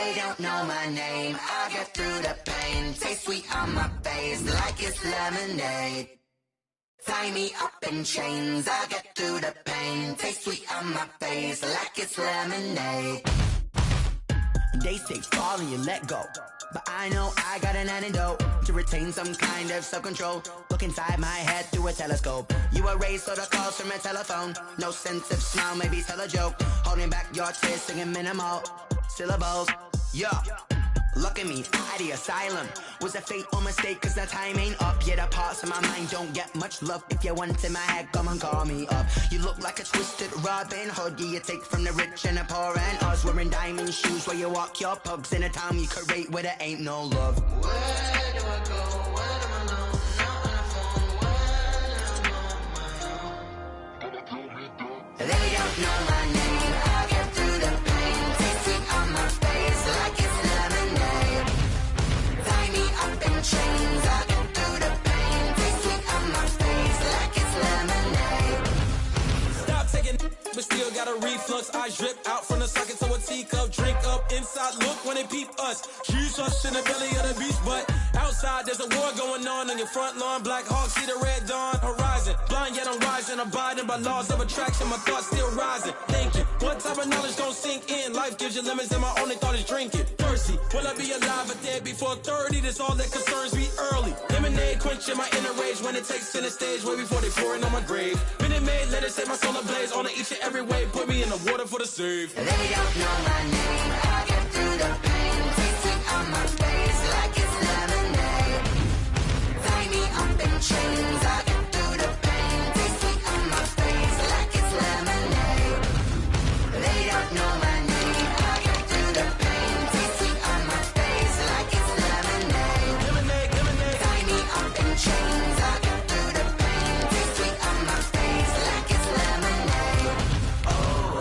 They don't know my name, I get through the pain. Taste sweet on my face like it's lemonade. Tie me up in chains, I get through the pain. Taste sweet on my face like it's lemonade. They say fall and you let go, but I know I got an antidote to retain some kind of self-control. Look inside my head through a telescope. You erase all the calls from a telephone. No sense of smile, maybe tell a joke. Holding back your tears, singing minimal syllables. Yeah, look at me, out the asylum. Was a fate or mistake, cause the time ain't up. Yet the parts of my mind don't get much love. If you want in my head, come and call me up. You look like a twisted Robin Hood. Yeah, you take from the rich and the poor and us. Wearing diamond shoes where you walk your pugs. In a town you create where there ain't no love. Where do I go? When I'm alone? Not on the phone. When I'm on my own. They don't know my name. I get through the pain. Taste sweet on my face like it's lemonade. Tie me up in chains. I get through the pain. Taste sweet on my face like it's lemonade. Stop taking, but still got a reflux. I drip out from the socket to a teacup. Drink up inside, look when they peep us. Choose us in the belly of the beach, but outside there's a war going on your front lawn. Black Hawk, see the red dawn horizon. Blind yet I'm rising, abiding by laws of attraction. My thoughts still rising, thinking what type of knowledge don't sink in. Life gives you limits and my only thought is drinking. Thirsty, will I be alive or dead before 30? That's all that concerns me early. Lemonade quenching my inner rage when it takes center stage way before they pour it on my grave. Minute Maid, let it set my soul ablaze on each and every way. Put me in the water for the save. They don't know my name, I get through the pain. Taste sweet on my face like it's lemonade. Tie me up in chains, I get through the pain. Taste sweet on my face like it's lemonade. They don't know my name, I get through the pain. Taste sweet on my face like it's lemonade. Lemonade, lemonade. Tie me up in chains, I get through the pain. Taste sweet on my face like it's lemonade. Oh.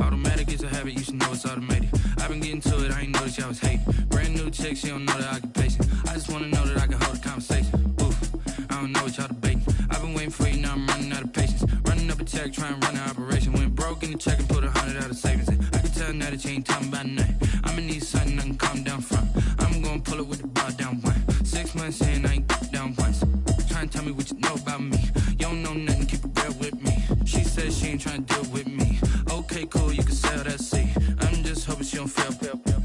Automatic is a habit, you should know it's automated. I've been getting to it, I ain't noticed y'all was hating. Brand new chick, she don't know the occupation. I just wanna know that I can hold a conversation. Oof, I don't know what y'all debating. I've been waiting for you, now I'm running out of patience. Running up a check, trying to run an operation. Went broke in the check and put 100 out of savings in. I can tell now that you ain't talking about nothing. I'ma need something I can calm down from. I'm gonna pull it with the bar down one. 6 months in, I ain't down once. Trying to tell me what you know about me. You don't know nothing, keep it real with me. She said she ain't trying to deal with me. Okay, cool, you can sell that seat. I'm just hoping she don't fail.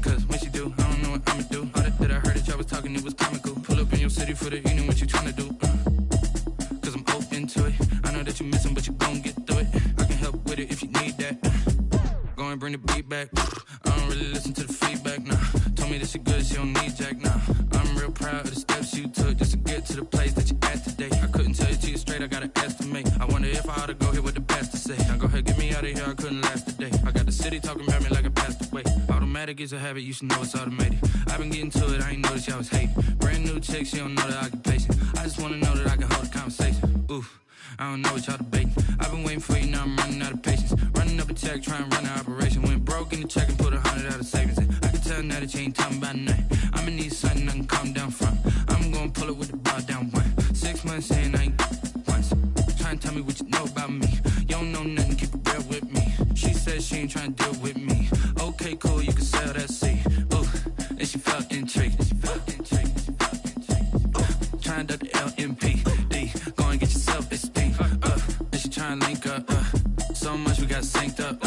Cause when she do, I don't know what I'ma do. All that I heard that y'all was talking, it was comical. Pull up in your city for the evening, what you trying to do? Cause I'm open to it. I know that you missing, but you gon' get through it. I can help with it if you need that. Go and bring the beat back. I don't really listen to the feedback, nah. Told me that she good, she don't need jack, nah. I'm real proud of the steps you took just to get to the place that you at today. I couldn't tell you to you straight, I gotta estimate. I wonder if I ought to go here with the best to say. Now go ahead, get me out of here, I couldn't last a day. I got the city talking about me like I passed away. Automatic is a habit, you should know it's automated. I've been getting to it, I ain't noticed y'all was hating. Brand new chick, she don't know the occupation. I just wanna know that I can hold a conversation. Oof, I don't know what y'all debating. I've been waiting for you, now I'm running out of patience. Running up a check, trying to run an operation. Went broke in the check and put 100 out of savings in. I can tell now that you ain't talking about nothing. I'ma need something I can calm down from. I'm gonna pull it with the bar down one. 6 months in, I ain't once. Trying to tell me what you know about me. You don't know nothing, keep it real with me. She said she ain't trying to deal with me. Okay, cool, you can sell that seat. Ooh, and she felt intrigued. Trying to the LMPD. Go and get yourself esteem. And she trying to link up. So much we got synced up.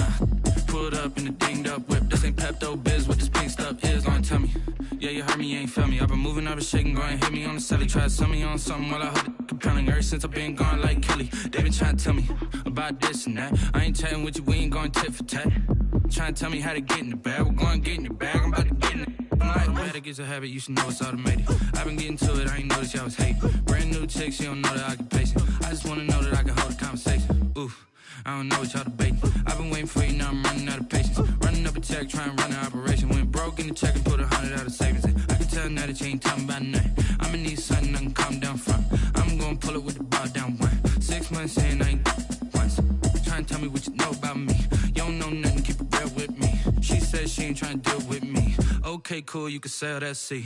Pulled up in the dinged up whip. This ain't Pepto Biz, what this pink stuff is. Gonna tell me. Yeah, you heard me, you ain't feel me. I've been moving, I've been shaking, go and hit me on the celly. Try to sell me on something while I hold it compelling. Ever since I've been gone like Kelly, they been trying to tell me about this and that. I ain't chatting with you, we ain't going tit for tat. Trying to tell me how to get in the bag. We're going to get in the bag. I'm about to get in it. I'm like, better get a habit, you should know it's automated. I've been getting to it, I ain't noticed y'all was hating. Brand new chick, she don't know the occupation. I just wanna know that I can hold a conversation. Oof, I don't know what y'all debating. I've been waiting for you, now I'm running out of patience. Running up a check, trying to run an operation. Went broke in the check and put 100 out of savings. I can tell now that you ain't talking about nothing. I'ma need something I can calm down from. I'm gonna pull it with the bar down one. 6 months in, I ain't once. Trying to tell me what you know about me. You don't know nothing, keep it real with me. She said she ain't trying to deal with me. Okay, cool, you can sell that seat.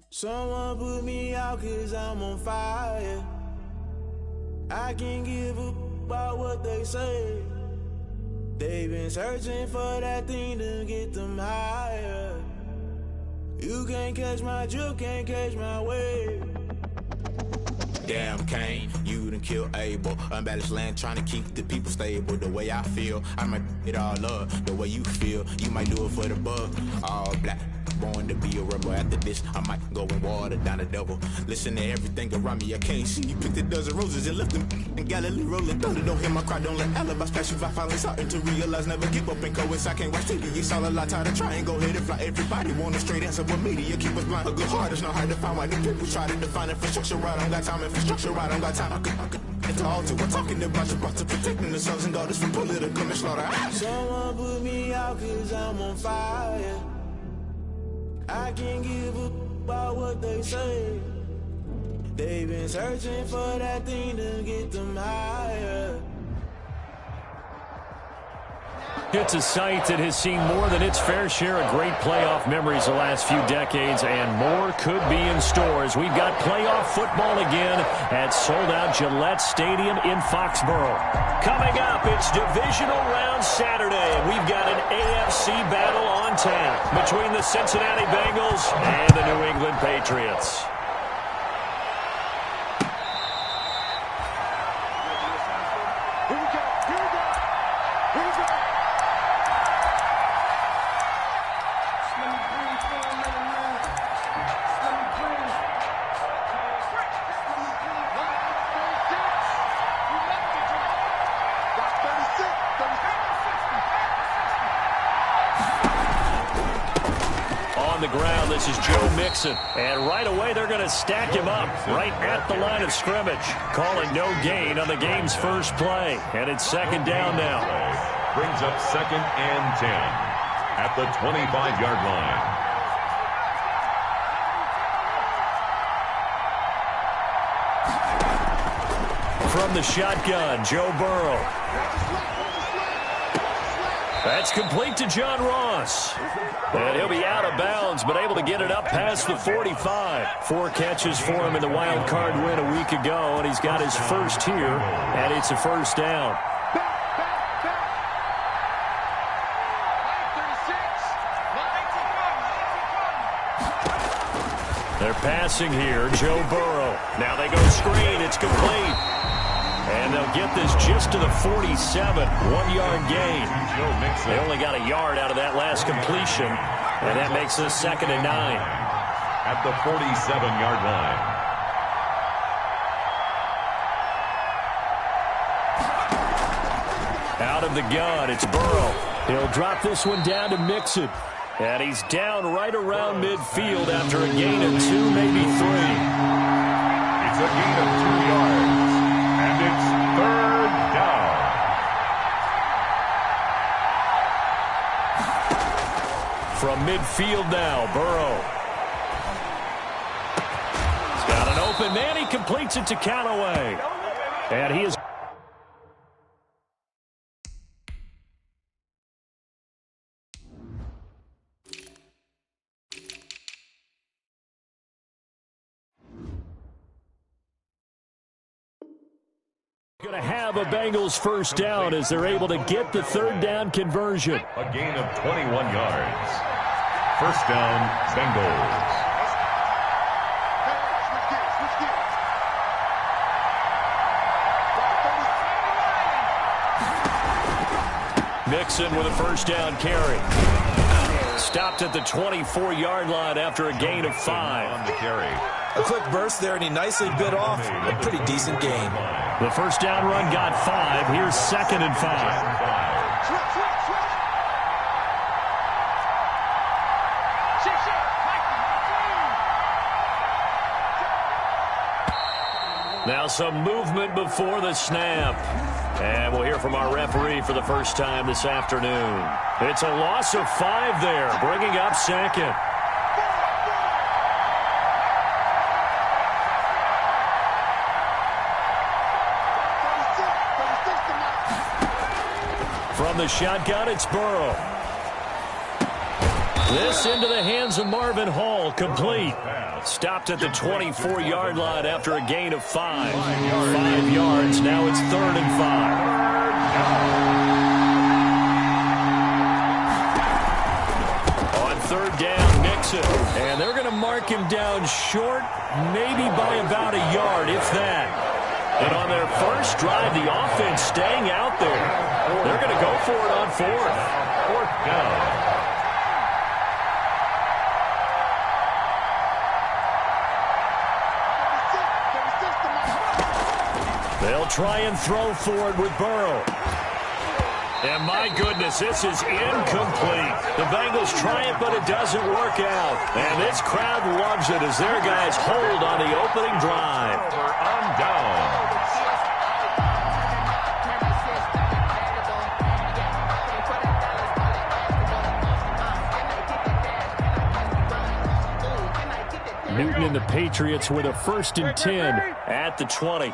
Someone put me out 'cause I'm on fire. I can't give a about what they say. They've been searching for that thing to get them higher. You can't catch my drift, can't catch my wave. Damn Kane, you done killed Abel. Unbalanced land trying to keep the people stable. The way I feel, I might it all up. The way you feel, you might do it for the bug. All black, born to be a rebel. After this, I might go and water down the devil. Listen to everything around me, I can't see. You picked a dozen roses and left them in Galilee rolling thunder. Don't hear my cry, don't let alibis pass you by. Finally starting to realize, never give up and coexist. I can't watch TV, it's all a lot time to try and go ahead and fly. Everybody want a straight answer, but media keep us blind. A good heart is not hard to find. Why the people try to define infrastructure right? I don't got time, infrastructure right, I don't got time. I could into all to. We're talking about you, about to protecting the sons and daughters from political and slaughter. Someone put me out 'cause I'm on fire. I can't give a about what they say. They've been searching for that thing to get them higher. It's a site that has seen more than its fair share of great playoff memories the last few decades, and more could be in store as we've got playoff football again at sold-out Gillette Stadium in Foxborough. Coming up, it's divisional round Saturday, and we've got an AFC battle on tap between the Cincinnati Bengals and the New England Patriots. On the ground, this is Joe Mixon. And right away, they're going to stack him up right at the line of scrimmage. Calling no gain on the game's first play. And it's second down now. Brings up 2nd and 10 at the 25-yard line. From the shotgun, Joe Burrow. That's complete to John Ross. And he'll be out of bounds, but able to get it up past the 45. 4 catches for him in the wild card win a week ago, and he's got his first here, and it's a first down. They're passing here, Joe Burrow. Now they go screen, it's complete. And they'll get this just to the 47, 1-yard gain. They only got a yard out of that last completion, and that makes it 2nd and 9. At the 47-yard line. Out of the gun, it's Burrow. He'll drop this one down to Mixon. And he's down right around midfield after a gain of 2, maybe 3. It's a gain of 2 yards. And it's 3rd down. From midfield now, Burrow. He's got an open man. He completes it to Callaway. And he is going to have a Bengals first down as they're able to get the 3rd down conversion. A gain of 21 yards. First down, Bengals. Mixon with a first down carry. Stopped at the 24-yard line after a gain of 5. On the carry. A quick burst there, and he nicely bit off a pretty decent gain. The first down run got 5. Here's 2nd and 5. Now some movement before the snap. And we'll hear from our referee for the first time this afternoon. It's a loss of 5 there, bringing up 2nd. From the shotgun, it's Burrow. This into the hands of Marvin Hall, complete. Stopped at the 24-yard line after a gain of 5. 5 yards, now it's 3rd and 5. On 3rd down, Nixon. And they're going to mark him down short, maybe by about a yard, if that. And on their first drive, the offense staying out there. They're going to go for it on 4th. 4th down. They'll try and throw for it with Burrow. And my goodness, this is incomplete. The Bengals try it, but it doesn't work out. And this crowd loves it as their guys hold on the opening drive. On down. Newton and the Patriots with a 1st and 10 at the 20.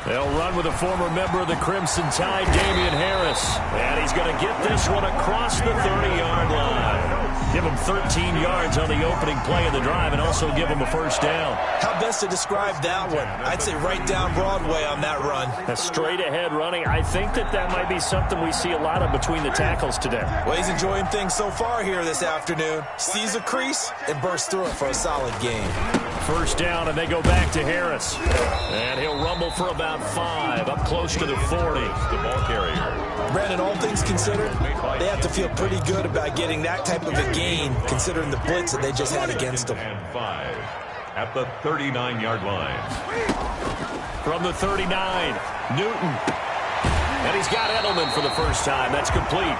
They'll run with a former member of the Crimson Tide, Damian Harris. And he's going to get this one across the 30-yard line. Give him 13 yards on the opening play of the drive and also give him a 1st down. How best to describe that one? I'd say right down Broadway on that run. A straight-ahead running. I think that might be something we see a lot of between the tackles today. Well, he's enjoying things so far here this afternoon. Sees a crease and bursts through it for a solid gain. 1st down, and they go back to Harris. And he'll rumble for about 5, up close to the 40. The ball carrier. Brandon, all things considered, they have to feel pretty good about getting that type of a gain, considering the blitz that they just had against them. And 5 at the 39-yard line. From the 39, Newton. And he's got Edelman for the first time. That's complete.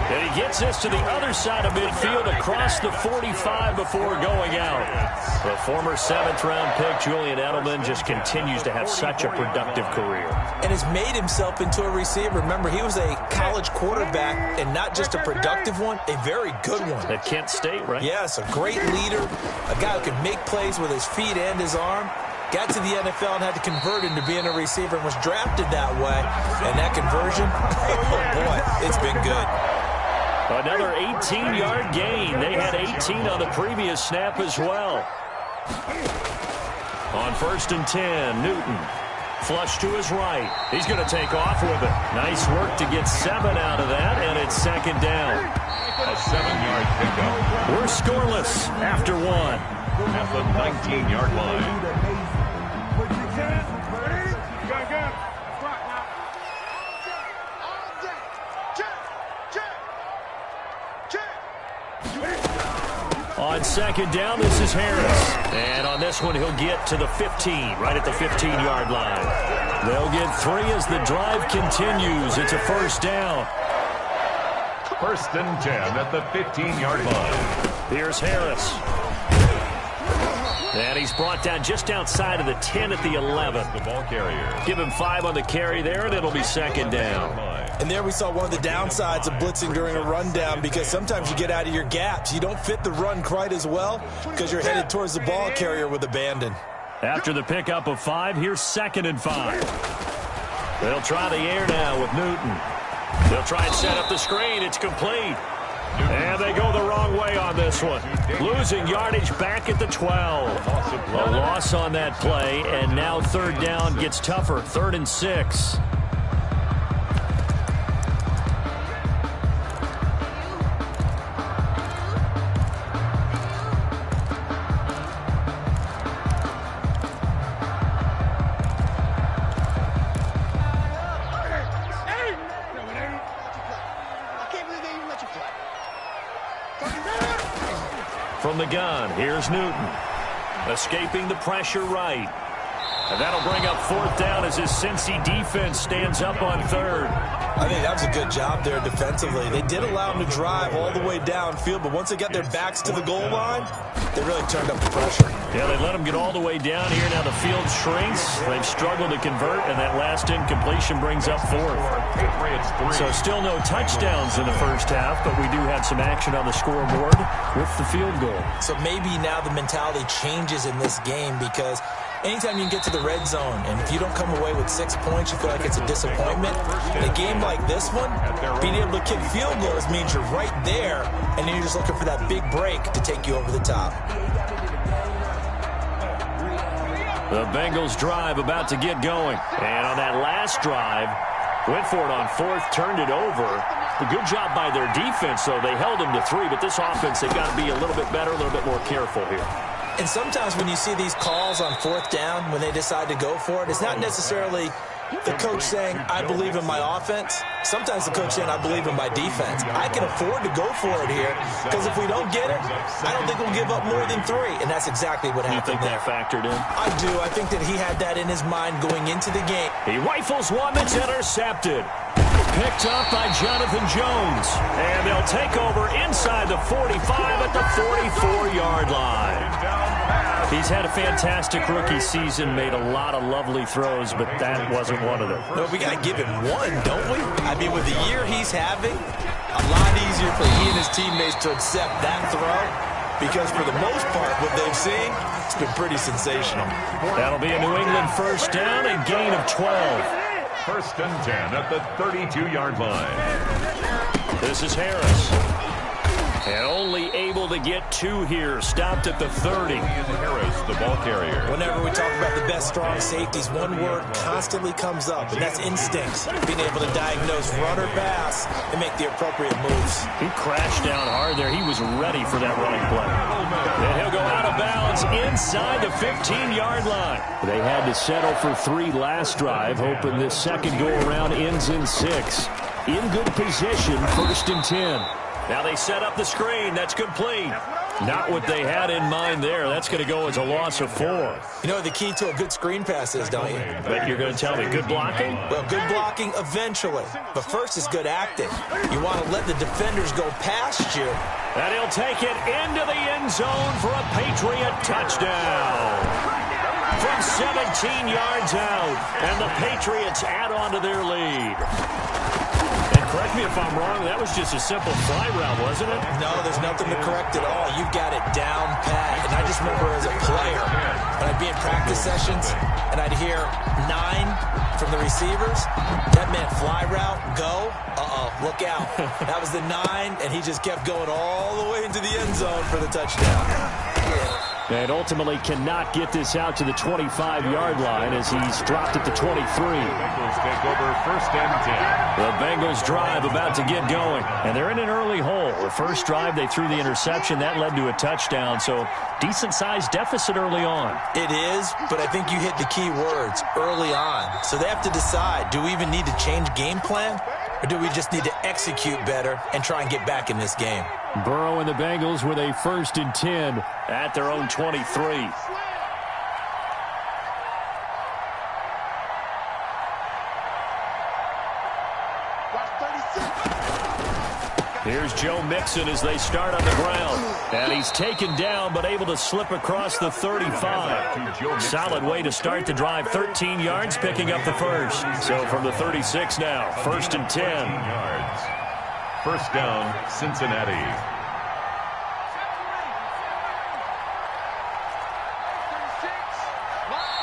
And he gets this to the other side of midfield across the 45 before going out. The former 7th-round pick, Julian Edelman, just continues to have such a productive career. And has made himself into a receiver. Remember, he was a college quarterback, and not just a productive one, a very good one. At Kent State, right? Yes, a great leader, a guy who can make plays with his feet and his arm. Got to the NFL and had to convert into being a receiver and was drafted that way. And that conversion, oh boy, it's been good. Another 18-yard gain. They had 18 on the previous snap as well. On 1st and 10, Newton. Flush to his right. He's going to take off with it. Nice work to get 7 out of that, and it's 2nd down. A 7-yard pickup. We're scoreless after 1. At the 19-yard line. On 2nd down, this is Harris. And on this one, he'll get to the 15, right at the 15-yard line. They'll get 3 as the drive continues. It's a 1st down. 1st and 10 at the 15-yard line. Here's Harris. And he's brought down just outside of the 10 at the 11. The ball carrier. Give him 5 on the carry there, and it'll be 2nd down. And there we saw one of the downsides of blitzing during a rundown, because sometimes you get out of your gaps. You don't fit the run quite as well because you're headed towards the ball carrier with abandon. After the pickup of 5, here's 2nd and 5. They'll try the air now with Newton. They'll try and set up the screen. It's complete. And they go the wrong way on this one. Losing yardage back at the 12. A loss on that play, and now 3rd down gets tougher. 3rd and 6. From the gun, here's Newton. Escaping the pressure right. And that'll bring up 4th down as his Cincy defense stands up on 3rd. I think that was a good job there defensively. They did allow him to drive all the way downfield, but once they got their backs to the goal line, they really turned up the pressure. Yeah, they let him get all the way down here. Now the field shrinks. They've struggled to convert, and that last incompletion brings up 4th. So still no touchdowns in the first half, but we do have some action on the scoreboard with the field goal. So maybe now the mentality changes in this game because anytime you can get to the red zone, and if you don't come away with 6 points, you feel like it's a disappointment. In a game like this one, being able to kick field goals means you're right there, and then you're just looking for that big break to take you over the top. The Bengals drive about to get going. And on that last drive, went for it on 4th, turned it over. A good job by their defense, though. They held them to 3, but this offense, they've got to be a little bit better, a little bit more careful here. And sometimes when you see these calls on 4th down, when they decide to go for it, it's not necessarily the coach saying, I believe in my offense. Sometimes the coach saying, I believe in my defense. I can afford to go for it here because if we don't get it, I don't think we'll give up more than 3. And that's exactly what happened there. You think that factored in? I do. I think that he had that in his mind going into the game. He rifles one that's intercepted. Picked up by Jonathan Jones. And they'll take over inside the 45 at the 44-yard line. He's had a fantastic rookie season, made a lot of lovely throws, but that wasn't one of them. No, we got to give him one, don't we? I mean, with the year he's having, a lot easier for he and his teammates to accept that throw because for the most part, what they've seen, it's been pretty sensational. That'll be a New England first down and gain of 12. 1st and 10 at the 32-yard line. This is Harris. And only able to get 2 here. Stopped at the 30. Harris, the ball carrier. Whenever we talk about the best strong safeties, one word constantly comes up, and that's instincts. Being able to diagnose run or pass and make the appropriate moves. He crashed down hard there. He was ready for that running play. Then he'll go out of bounds inside the 15-yard line. They had to settle for 3 last drive, hoping this second go-around ends in 6. In good position, 1st and 10. Now they set up the screen. That's complete. Not what they had in mind there. That's going to go as a loss of 4. You know what the key to a good screen pass is, don't you? But you're going to tell me good blocking? Well, good blocking eventually. But first is good acting. You want to let the defenders go past you. And he'll take it into the end zone for a Patriot touchdown. From 17 yards out. And the Patriots add on to their lead. Correct me if I'm wrong, that was just a simple fly route, wasn't it? No, there's nothing to correct at all. You've got it down pat. And I just remember as a player, when I'd be in practice sessions, and I'd hear 9 from the receivers, that meant fly route, go, look out. That was the 9, and he just kept going all the way into the end zone for the touchdown. And ultimately cannot get this out to the 25-yard line as he's dropped at the 23. Bengals take over 1st and 10. The Bengals drive about to get going. And they're in an early hole. The first drive, they threw the interception. That led to a touchdown. So decent-sized deficit early on. It is, but I think you hit the key words, early on. So they have to decide, do we even need to change game plan? Or do we just need to execute better and try and get back in this game? Burrow and the Bengals with a 1st and 10 at their own 23. Here's Joe Mixon as they start on the ground. And he's taken down but able to slip across the 35. Solid way to start the drive. 13 yards, picking up the first. So from the 36 now, 1st and 10. Yards. 1st down, Cincinnati.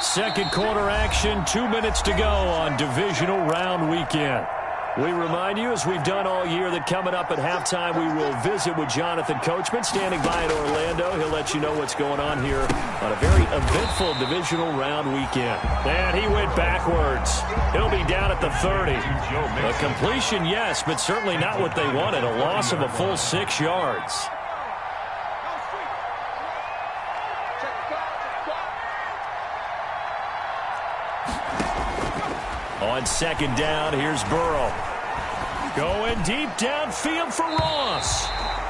Second quarter action, 2 minutes to go on divisional round weekend. We remind you, as we've done all year, that coming up at halftime, we will visit with Jonathan Coachman, standing by in Orlando. He'll let you know what's going on here on a very eventful divisional round weekend. And he went backwards. He'll be down at the 30. A completion, yes, but certainly not what they wanted. A loss of a full 6 yards. On 2nd down, here's Burrow. Going deep downfield for Ross.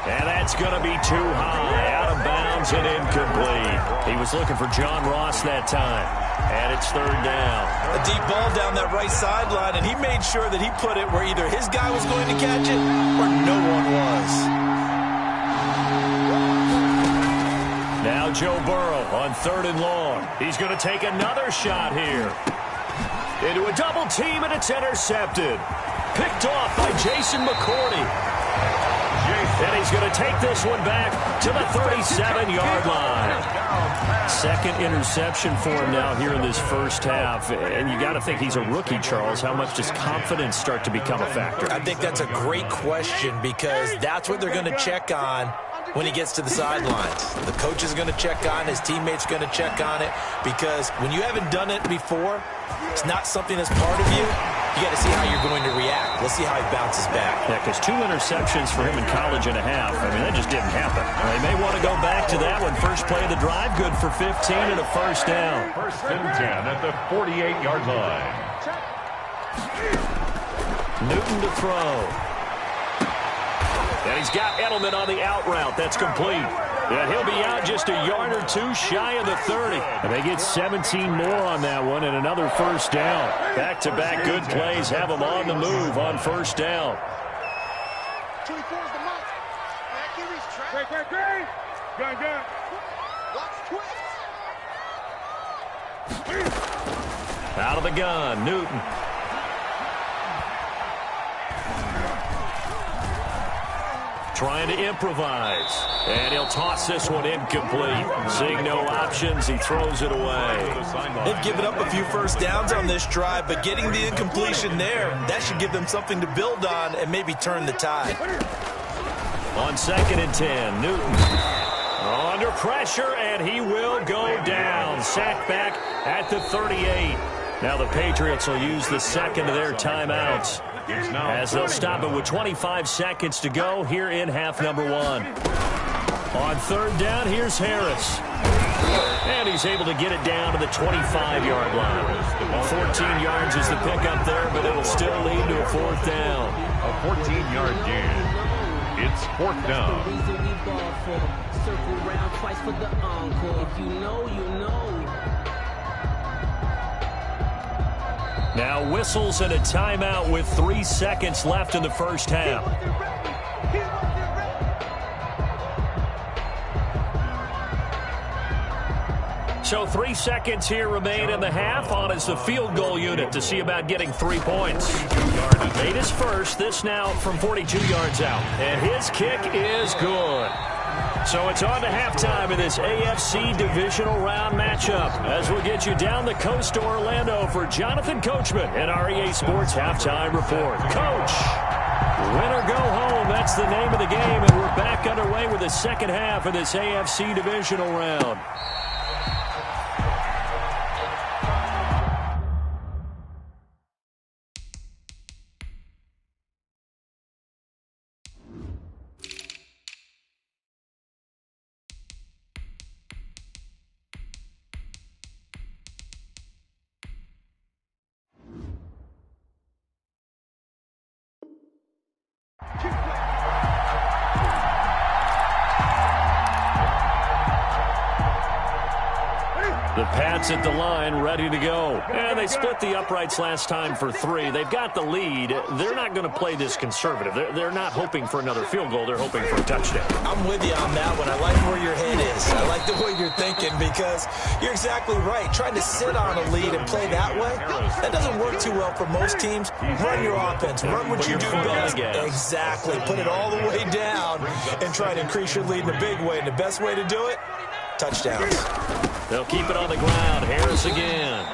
And that's going to be too high, out of bounds and incomplete. He was looking for John Ross that time, and it's third down. A deep ball down that right sideline, and he made sure that he put it where either his guy was going to catch it or no one was. Now Joe Burrow on 3rd and long. He's going to take another shot here. Into a double team, and it's intercepted. Picked off by Jason McCourty. And he's going to take this one back to the 37-yard line. Second interception for him now here in this first half. And you got to think he's a rookie, Charles. How much does confidence start to become a factor? I think that's a great question because that's what they're going to check on when he gets to the sidelines. The coach is going to check on, his teammates going to check on it, because when you haven't done it before, it's not something that's part of you. You got to see how you're going to react. Let's see how he bounces back. Yeah, because 2 interceptions for him in college and a half. I mean, that just didn't happen. They may want to go back to that one. First play of the drive, good for 15 and a first down. 1st and 10 at the 48-yard line. Newton to throw. And he's got Edelman on the out route. That's complete. Yeah, he'll be out just a yard or two shy of the 30. And they get 17 more on that one and another first down. Back-to-back good plays have them on the move on first down. Out of the gun, Newton. Trying to improvise. And he'll toss this one incomplete. Seeing no options, he throws it away. They've given up a few first downs on this drive, but getting the incompletion there, that should give them something to build on and maybe turn the tide. On 2nd and 10, Newton under pressure, and he will go down. Sacked back at the 38. Now the Patriots will use the second of their timeouts, as they'll stop it with 25 seconds to go here in half number 1. On 3rd down, here's Harris. And he's able to get it down to the 25-yard line. 14 yards is the pickup there, but it'll still lead to a 4th down. A 14-yard gain. It's 4th down. Now whistles and a timeout with 3 seconds left in the first half. So 3 seconds here remain in the half. On is the field goal unit to see about getting 3 points. Made his first. This now from 42 yards out. And his kick is good. So it's on to halftime in this AFC divisional round matchup, as we'll get you down the coast to Orlando for Jonathan Coachman and our EA Sports Halftime Report. Coach, win or go home, that's the name of the game, and we're back underway with the second half of this AFC divisional round. The Pats at the line, ready to go. And they split the uprights last time for 3. They've got the lead. They're not going to play this conservative. They're not hoping for another field goal. They're hoping for a touchdown. I'm with you on that one. I like where your head is. I like the way you're thinking, because you're exactly right. Trying to sit on a lead and play that way, that doesn't work too well for most teams. Run your offense. Run what you do best. Exactly. Put it all the way down and try to increase your lead in a big way. And the best way to do it, touchdowns. They'll keep it on the ground. Harris again.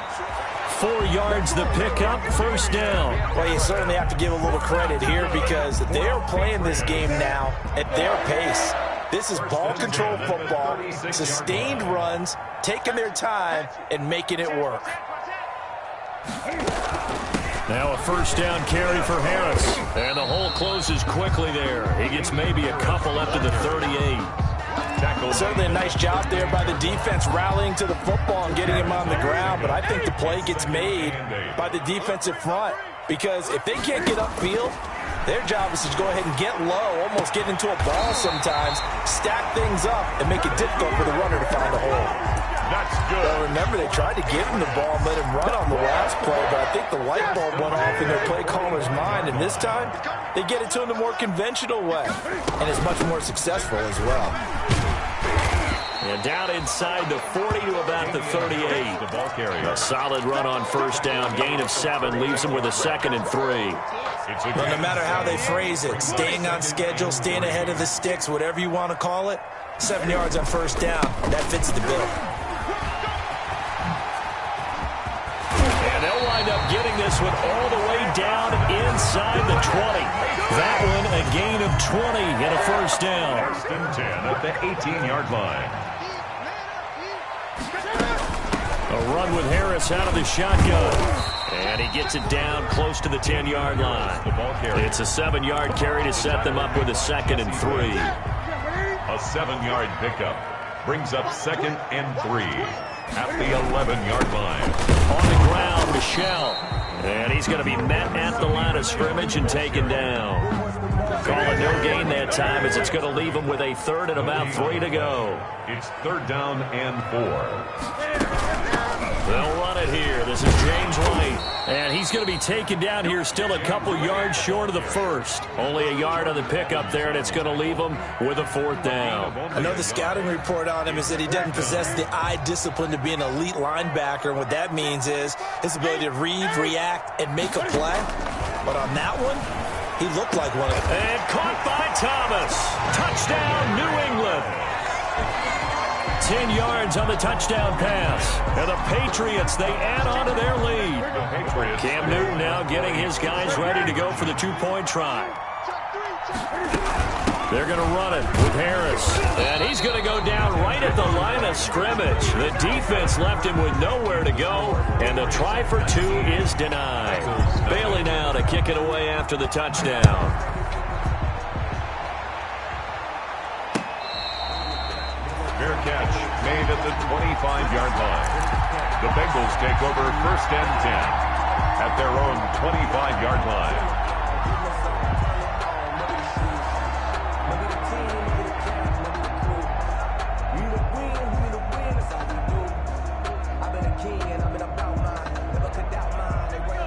4 yards the pickup, first down. Well, you certainly have to give a little credit here, because they're playing this game now at their pace. This is ball control football, sustained runs, taking their time and making it work. Now a first down carry for Harris. And the hole closes quickly there. He gets maybe a couple up to the 38. Certainly a nice job there by the defense, rallying to the football and getting him on the ground. But I think the play gets made by the defensive front, because if they can't get upfield, Their job is to go ahead and get low, almost get into a ball sometimes, stack things up, and make it difficult for the runner to find a hole. That's good. Well, remember, they tried to give him the ball and let him run on the last play, but I think the light bulb went off in their play caller's mind, and this time, they get it to him the more conventional way, and it's much more successful as well. And down inside the 40 to about the 38. The ball carrier. A solid run on first down. Gain of 7 leaves them with a 2nd and 3. Well, no matter how they phrase it, staying on schedule, staying ahead of the sticks, whatever you want to call it, 7 yards on first down, that fits the bill. And they'll wind up getting this one all the way down inside the 20. That one a gain of 20 and a first down. First and 10 at the 18-yard line. A run with Harris out of the shotgun. And he gets it down close to the 10-yard line. The ball carrier. It's a 7-yard carry to set them up with a 2nd and 3. A 7-yard pickup brings up 2nd and 3 at the 11-yard line. On the ground, Michelle. And he's going to be met at the line of scrimmage and taken down. Call it no gain that time as it's going to leave him with a 3rd and about 3 to go. It's 3rd down and 4. They'll run it here. This is James White. And he's going to be taken down here still a couple yards short of the first. Only a yard on the pickup there, and it's going to leave him with a 4th down. I know the scouting report on him is that he doesn't possess the eye discipline to be an elite linebacker, and what that means is his ability to read, react, and make a play. But on that one, he looked like one of them. And caught by Thomas. Touchdown, New England. 10 yards on the touchdown pass. And the Patriots, they add on to their lead. Cam Newton now getting his guys ready to go for the 2-point try. They're going to run it with Harris. And he's going to go down right at the line of scrimmage. The defense left him with nowhere to go. And the try for 2 is denied. Bailey now to kick it away after the touchdown. Fair catch made at the 25-yard line. The Bengals take over 1st and 10 at their own 25-yard line.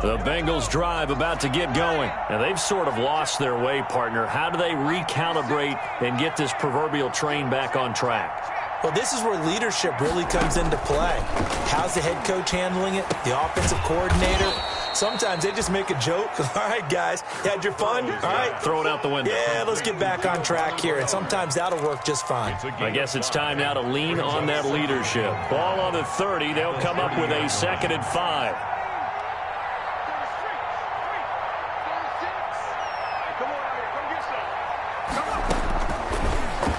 The Bengals drive about to get going. And they've sort of lost their way, partner. How do they recalibrate and get this proverbial train back on track? Well, this is where leadership really comes into play. How's the head coach handling it? The offensive coordinator? Sometimes they just make a joke. All right, guys, you had your fun? All right. Throw it out the window. Yeah, let's get back on track here. And sometimes that'll work just fine. I guess it's time now to lean on that leadership. Ball on the 30. They'll come up with a 2nd and 5.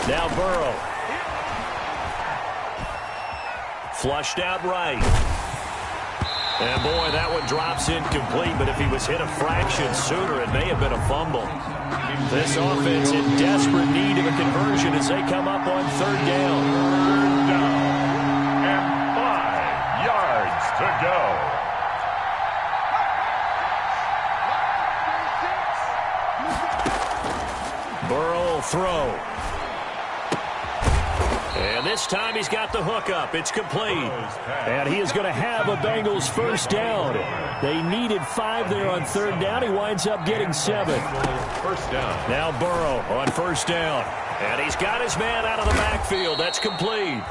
Now Burrow. Flushed out right. And boy, that one drops incomplete, but if he was hit a fraction sooner, it may have been a fumble. This offense in desperate need of a conversion as they come up on 3rd down. 3rd down and 5 yards to go. Burrow will throw. And this time he's got the hook up. It's complete. And he is going to have a Bengals 1st down. They needed 5 there on 3rd down. He winds up getting 7. 1st down. Now Burrow on 1st down. And he's got his man out of the backfield. That's complete.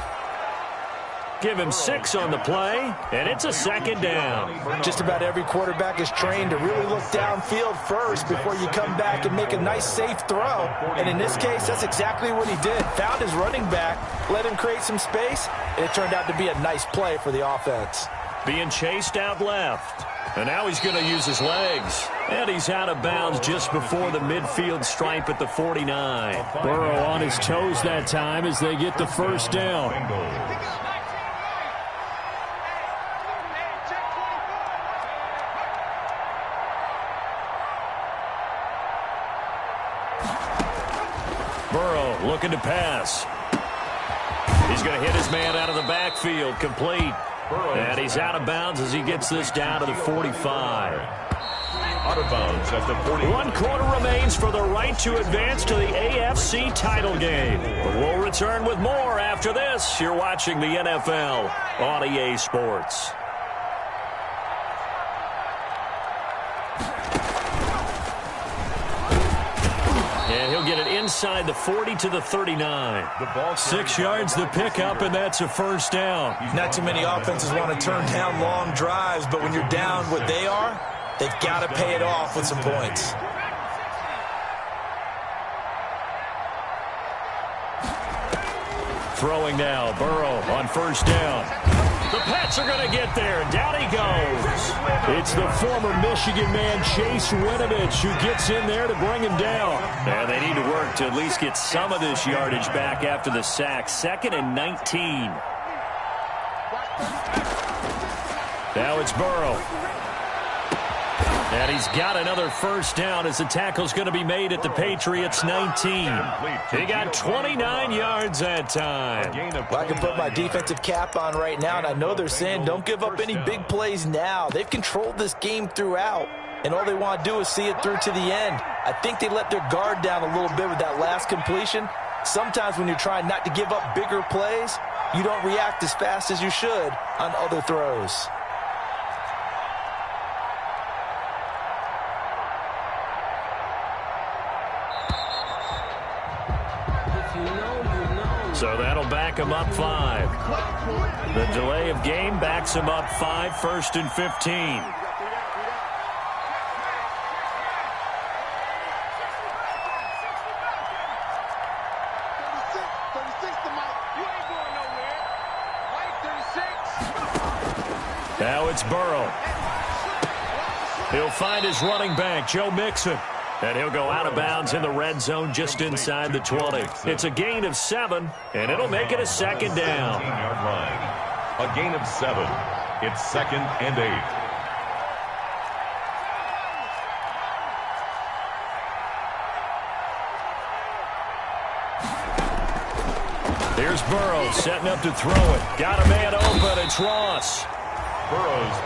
Give him 6 on the play, and it's a 2nd down. Just about every quarterback is trained to really look downfield first before you come back and make a nice, safe throw. And in this case, that's exactly what he did. Found his running back, let him create some space, and it turned out to be a nice play for the offense. Being chased out left. And now he's going to use his legs. And he's out of bounds just before the midfield stripe at the 49. Burrow on his toes that time as they get the 1st down. Burrow looking to pass. He's going to hit his man out of the backfield. Complete. And he's out of bounds as he gets this down to the 45. Out of bounds at the 40. 1 quarter remains for the right to advance to the AFC title game. But we'll return with more after this. You're watching the NFL on EA Sports. And he'll get it inside the 40 to the 39. 6 yards the pickup, and that's a first down. Not too many offenses want to turn down long drives, but when you're down what they are, they've got to pay it off with some points. Throwing now, Burrow on first down. The Pats are going to get there. Down he goes. It's the former Michigan man, Chase Winovich, who gets in there to bring him down. And they need to work to at least get some of this yardage back after the sack. 2nd and 19. Now it's Burrow. And he's got another first down as the tackle's going to be made at the Patriots' 19. He got 29 yards that time. Well, I can put my defensive cap on right now, and I know they're saying don't give up any big plays now. They've controlled this game throughout, and all they want to do is see it through to the end. I think they let their guard down a little bit with that last completion. Sometimes when you're trying not to give up bigger plays, you don't react as fast as you should on other throws. So that'll back him up 5. The delay of game backs him up 5, 1st and 15. Now it's Burrow. He'll find his running back, Joe Mixon. And he'll go out of bounds in the red zone just inside the 20. It's a gain of 7, and it'll make it a 2nd down. A gain of 7. It's 2nd and 8. Here's Burrow setting up to throw it. Got a man open. It's Ross.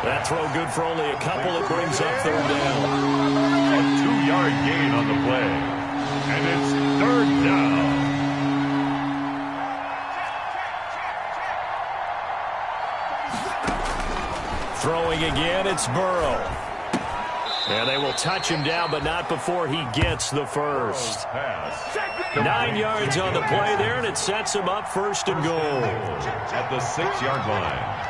That throw good for only a couple. It brings up 3rd down. A 2-yard gain on the play. And it's 3rd down. Throwing again, it's Burrow. And they will touch him down, but not before he gets the first. 9 yards on the play there, and it sets him up 1st and goal. At the 6-yard line.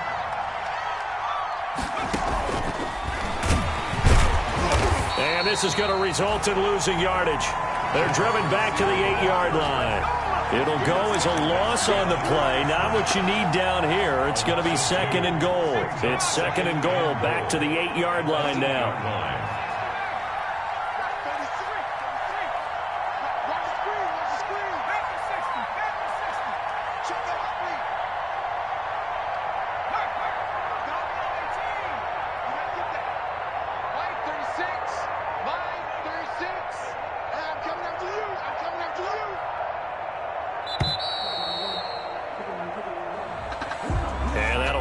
And this is going to result in losing yardage. They're driven back to the 8-yard line. It'll go as a loss on the play. Not what you need down here. It's going to be 2nd and goal. It's 2nd and goal. Back to the 8-yard line now.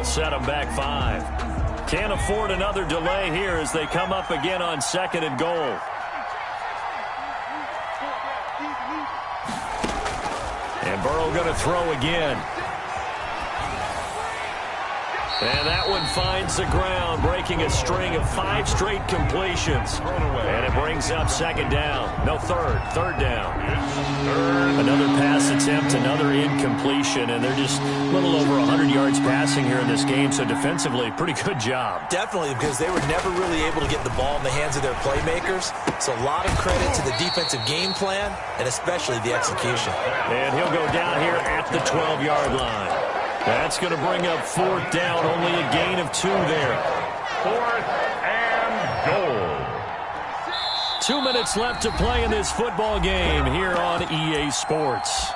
Set them back 5. Can't afford another delay here as they come up again on 2nd and goal. And Burrow going to throw again. And that one finds the ground, breaking a string of 5 straight completions. And it brings up 2nd down. No, 3rd down. Another pass attempt, another incompletion, and they're just a little over 100 yards passing here in this game, so defensively, pretty good job. Definitely, because they were never really able to get the ball in the hands of their playmakers, so a lot of credit to the defensive game plan, and especially the execution. And he'll go down here at the 12-yard line. That's going to bring up 4th down, only a gain of 2 there. 4th and goal. 2 minutes left to play in this football game here on EA Sports.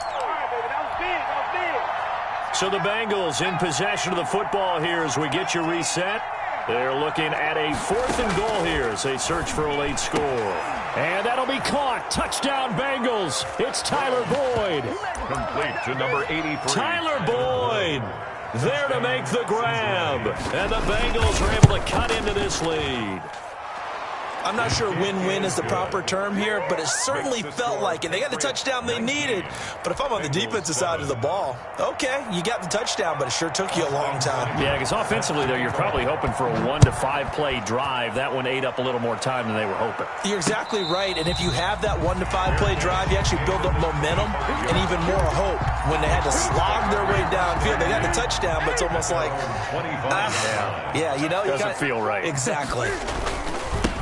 So the Bengals in possession of the football here as we get you reset. They're looking at a 4th and goal here as they search for a late score. And that'll be caught. Touchdown, Bengals. It's Tyler Boyd. Complete to number 83. Tyler Boyd there to make the grab. And the Bengals are able to cut into this lead. I'm not sure win-win is the proper term here, but it certainly felt like it. They got the touchdown they needed. But if I'm on the defensive side of the ball, okay, you got the touchdown, but it sure took you a long time. Yeah, because offensively there, you're probably hoping for a 1 to 5 play drive. That one ate up a little more time than they were hoping. You're exactly right, and if you have that 1 to 5 play drive, you actually build up momentum and even more hope. When they had to slog their way downfield, they got the touchdown, but it's almost like, yeah, you know, doesn't feel right. Exactly.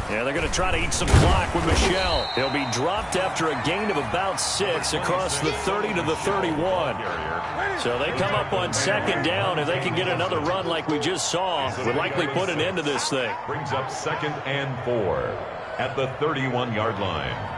Yeah, they're going to try to eat some clock with Michel. He'll be dropped after a gain of about 6 across the 30 to the 31. So they come up on second down. If they can get another run like we just saw, would likely put an end to this thing. Brings up 2nd and 4 at the 31-yard line.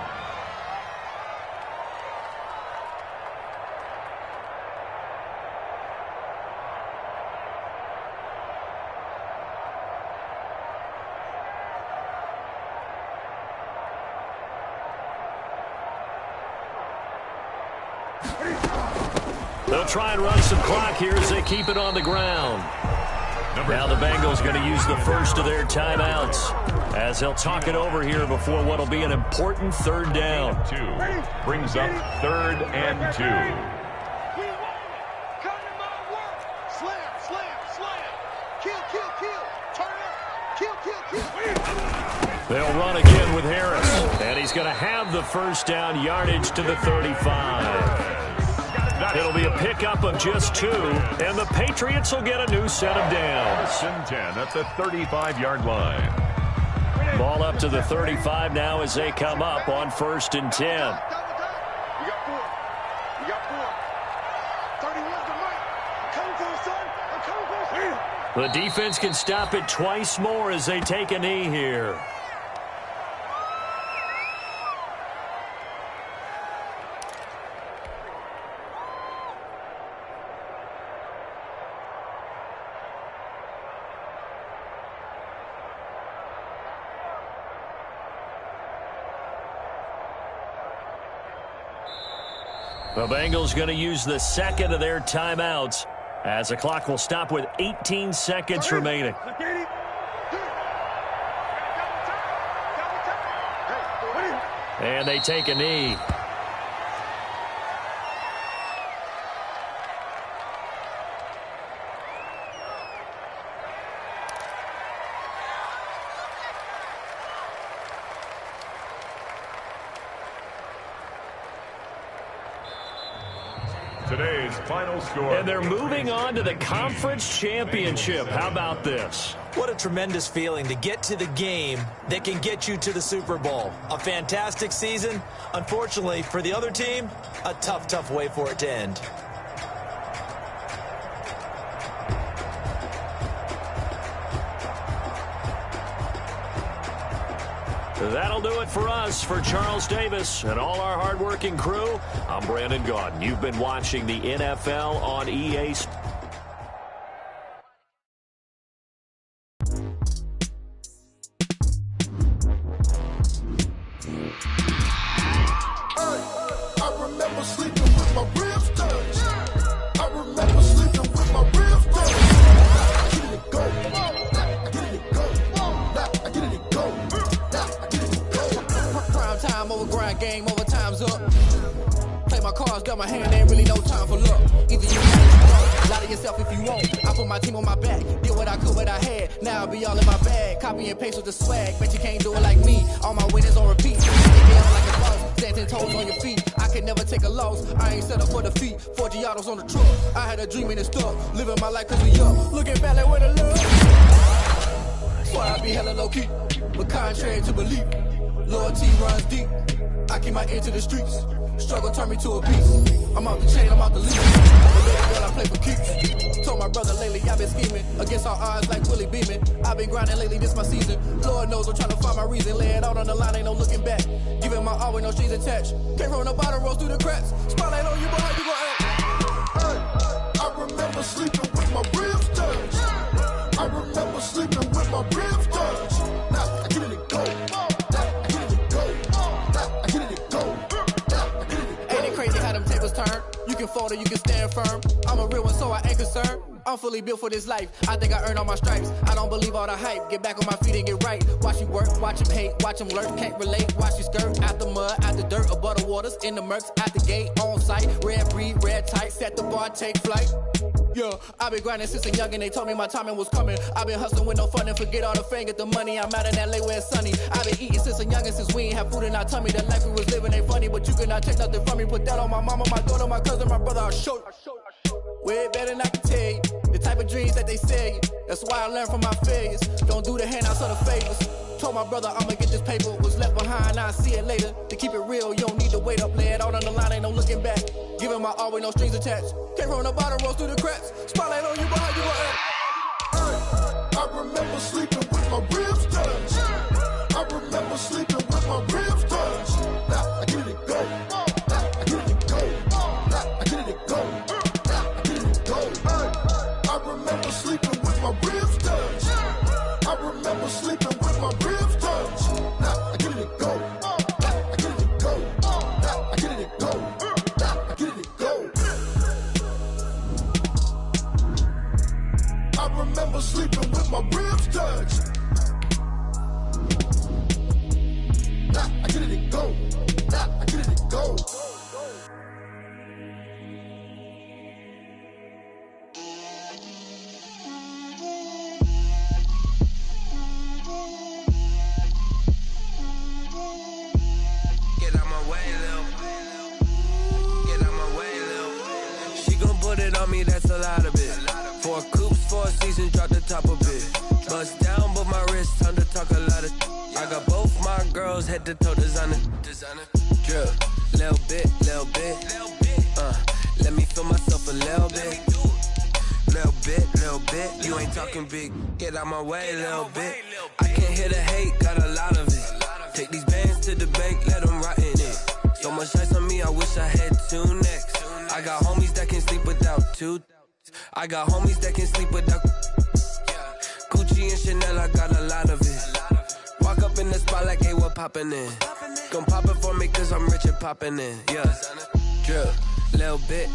They'll try and run some clock here as they keep it on the ground. Now the Bengals going to use the first of their timeouts as they'll talk it over here before what will be an important 3rd down. 2 brings up 3rd and 2. They'll run again with Harris, and he's going to have the first down, yardage to the 35. It'll be a pickup of just 2, and the Patriots will get a new set of downs. 1st and 10 at the 35-yard line. Ball up to the 35 now as they come up on 1st and 10. The defense can stop it twice more as they take a knee here. The Bengals going to use the 2nd of their timeouts as the clock will stop with 18 seconds remaining. And they take a knee. Today's final score. And they're moving on to the conference championship. How about this? What a tremendous feeling to get to the game that can get you to the Super Bowl. A fantastic season. Unfortunately, for the other team, a tough, tough way for it to end. That'll do it for us. For Charles Davis and all our hardworking crew, I'm Brandon Gaudin. You've been watching the NFL on EA Sports. Copy and paste with the swag, bet you can't do it like me. All my winners on repeat. Get on like a boss, stand 10 toes on your feet. I can never take a loss, I ain't set up for defeat. 4 Giottos on the truck, I had a dream and it stuck. Living my life cause we young, looking back like where the love. Why I be hella low key, but contrary to belief. Loyalty runs deep, I keep my ear to the streets. Struggle turned me to a beast. I'm out the chain, I'm out the leash. But baby girl, I play for keeps. Told my brother lately I've been scheming against all odds like Willie Beeman. I've been grinding lately, this my season. Lord knows I'm trying to find my reason. Lay it out on the line, ain't no looking back. Giving my all with no strings attached. Came from the bottom, rose through the cracks. Spotlight on you, boy, how you gon' act? Hey, I remember sleeping with my ribs touched. I remember sleeping with my ribs touched. Now I get it and go. I get it and go. I get it and go. Ain't it crazy how them tables turn? You can fold or you can stand firm. I'm a real one, so I ain't concerned. I'm fully built for this life. I think I earned all my stripes. I don't believe all the hype. Get back on my feet and get right. Watch you work, watch him hate, watch him lurk. Can't relate, watch you skirt. Out the mud, out the dirt, above the waters, in the murks, out the gate, on site. Red breed, red tight, set the bar, take flight. Yeah, I've been grinding since a youngin', they told me my timing was coming. I've been hustling with no fun and forget all the fame, get the money. I'm out in LA where it's sunny. I've been eating since a youngin', since we ain't have food in our tummy. The life we was living ain't funny, but you cannot take nothing from me. Put that on my mama, my daughter, my cousin, my brother, I'll show you. Way better than I can tell you. The type of dreams that they sell you. That's why I learned from my failures. Don't do the handouts or the favors. Told my brother I'ma get this paper. Was left behind, I'll see it later. To keep it real, you don't need to wait up. Lay it out on the line, ain't no looking back. Giving my all with no strings attached. Came from the bottom, rose through the cracks. Spotlight on you, but how you gon' act? I remember sleeping with my ribs touched. I remember sleeping with my ribs touched. Now I get it go. I get it go. I get it go. I get it go. I remember sleeping with my ribs touched. I remember sleeping with my ribs touched. Now I get it go. I get it go. I get it go. I get it go. I remember sleeping with my ribs touched. I get it go. I get it go. Get out my way, Lil. Get out my way, Lil. She gon' put it on me, that's a lot of it. 4 coops, 4 seasons, drop the top a bit. Bust down, but my wrist, time to talk a lot of. I got both my girls head to toe designer. Drip, little bit. Let me feel myself a little bit. Little bit. You ain't talking big. Get out my way, little bit. I can't hear the hate, got a lot of it. Take these bands to the bank, let them rot in it. So much ice on me, I wish I had 2 necks. I got homies that can sleep without 2. I got homies that can sleep without. Gucci and Chanel, I got a lot of it. Walk up in the spot like, hey, what poppin' in? Gon' pop it for me cause I'm rich and poppin' in, yeah. Drip, little bit.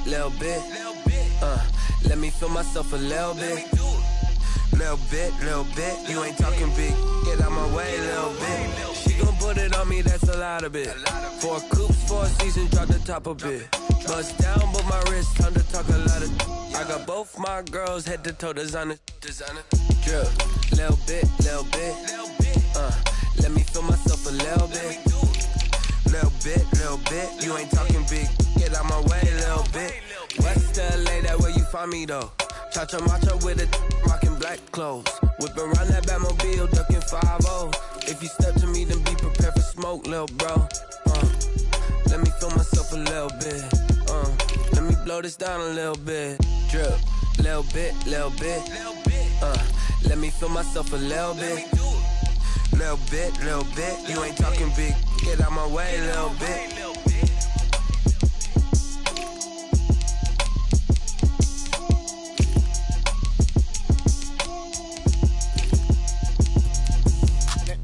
Let me feel myself a little bit. Little bit. You ain't talking big. Get out my way, little bit. She gon' put it on me, that's a lot of it. 4 coops, 4 seasons, drop the top a bit. Bust down, but my wrist, time to talk a lot of. I got both my girls head to toe designer. Drip, little bit. Let me feel myself a little bit. Little bit. You ain't talking big. Get out my way, little bit. West LA, that where you find me though. Cha-cha matcha with a rockin' black clothes. Whip around that Batmobile, ducking 5-0. If you step to me, then be prepared for smoke, lil' bro. Let me feel myself a little bit. Let me blow this down a little bit. Drip, little bit. Let me feel myself a little bit. Little bit. You ain't talking big. Get out my way, little bit.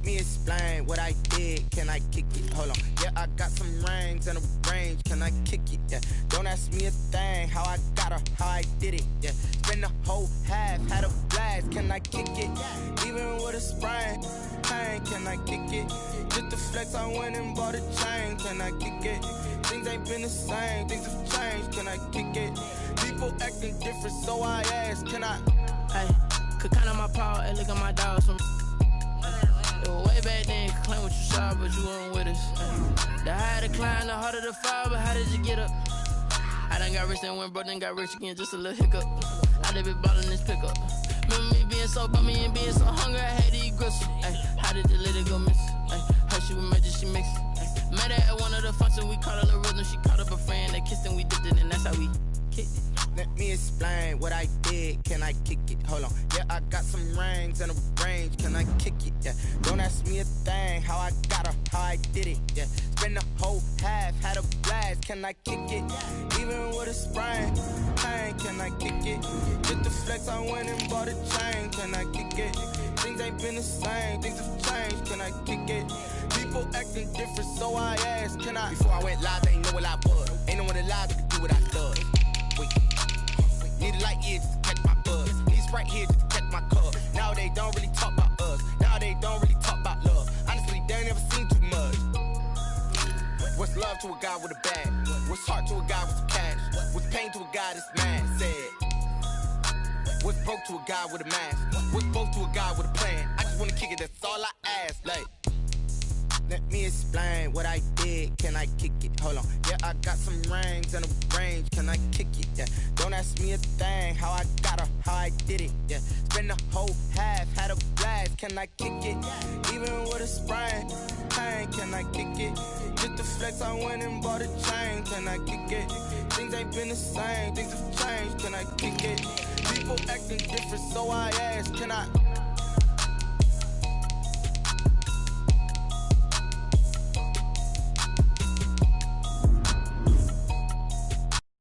Explain what I did, can I kick it? Hold on, yeah, I got some rings and a range, can I kick it? Yeah, don't ask me a thing, how I got her, how I did it? Yeah, spend the whole half, had a blast, can I kick it? Even with a sprain, pain, can I kick it? Just the flex, I went and bought a chain, can I kick it? Things ain't been the same, things have changed, can I kick it? People acting different, so I ask, can I? Hey, could count on my power, and look at my dogs from. Way back then, could claim what you saw, but you weren't with us. The higher the climb, the harder the fall, but how did you get up? I done got rich and went broke, then got rich again, just a little hiccup. I done been ballin' this pickup. Remember me being so bummy and being so hungry, I had to eat gristle. How did the lady go miss? Her she was magic, she mixed. Met her at one of the functions, we caught her the rhythm, she caught up a friend, they kissed and we dipped it, and that's how we kicked it. Let me explain what I did, can I kick it? Hold on, yeah, I got some rings and a range, can I kick it? Yeah, don't ask me a thing, how I got her, how I did it? Yeah, spend the whole half, had a blast, can I kick it? Even with a sprain, pain, can I kick it? Just the flex, I went and bought a chain, can I kick it? Things ain't been the same, things have changed, can I kick it? People acting different, so I asked, can I? Before I went live, they ain't know what I was. Ain't no one alive that could do what I thought. need light years just to catch my buzz. Need Sprite here just to catch my cup. Now they don't really talk about us. Now they don't really talk about love. Honestly, they ain't never seen too much. What's love to a guy with a bag? What's heart to a guy with some cash? What's pain to a guy that's mad? Said. What's broke to a guy with a mask? What's both to a guy with a plan? I just wanna kick it, that's all I ask. Like, let me explain what I did. Can I kick it? Hold on. Yeah, I got some rings and a range. Can I kick it? Yeah. Don't ask me a thing. How I got her, how I did it. Yeah. Spend the whole half, had a blast. Can I kick it? Even with a sprain. Pain, can I kick it? Just the flex, I went and bought a chain. Can I kick it? Things ain't been the same. Things have changed. Can I kick it? People acting different, so I ask. Can I?